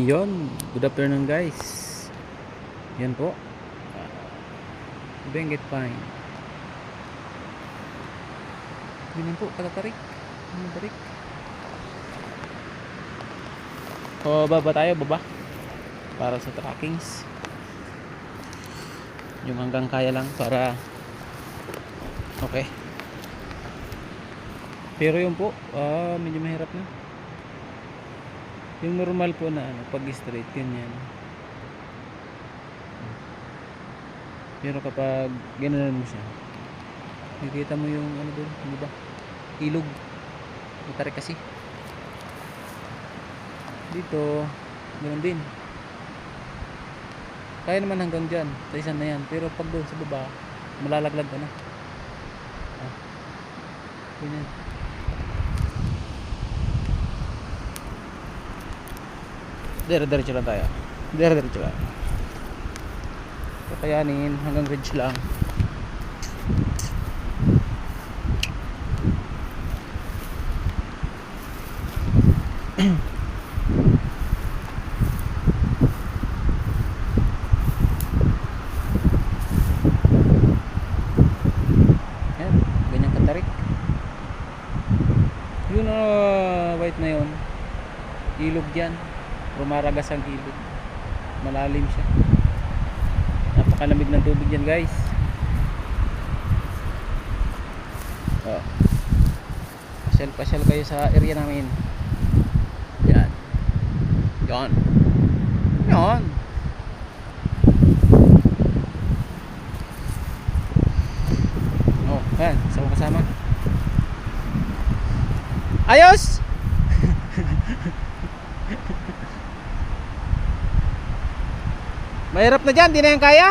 Yun, good afternoon guys. Yan po. Benguet Pine. Ganyan po, katatarik. Tarik. O, baba tayo, baba. Para sa trackings. Yung hanggang kaya lang para okay. Pero yun po, medyo mahirap na. Yung normal po na pag straight ganyan. Pero kapag ganoon mo siya, nakikita mo yung ano doon, di ba? Ilog. Matarik kasi. Dito, ganoon din. Kaya naman hanggang dyan, sa isa na yan. Pero pag doon sa baba, malalaglag ka na. Ganyan. Dire-diretso lang tayo. Dire-diretso lang. Kakayanin hanggang ridge lang. Yan, ganyan katarik. Yun white na yun. Ilog yan. Rumaragas ang ilog. Malalim siya. Napakalamig ng tubig yan guys. Pasyal kayo sa area namin. Yan. Yan. Yan. Oh, yan. Kasama. Ayos! Mahirap na dyan, di na yan kaya.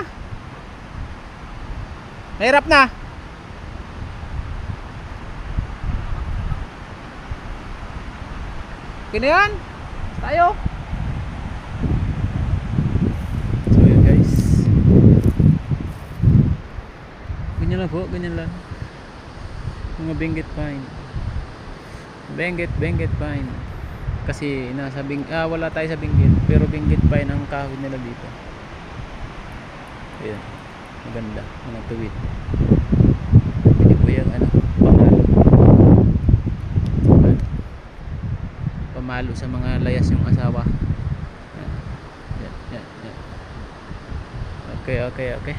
Mahirap na. Okay na yan. Tayo. So yun guys. Ganyan lang po, ganyan lang. Mga Benguet Pine. Benguet Pine. Kasi wala tayo sa Benguet, pero Benguet Pine ang kahoy nila dito. Ayan, maganda, mga tuwid. Pwede po yung pamalo sa mga layas yung asawa. Yan. Okay.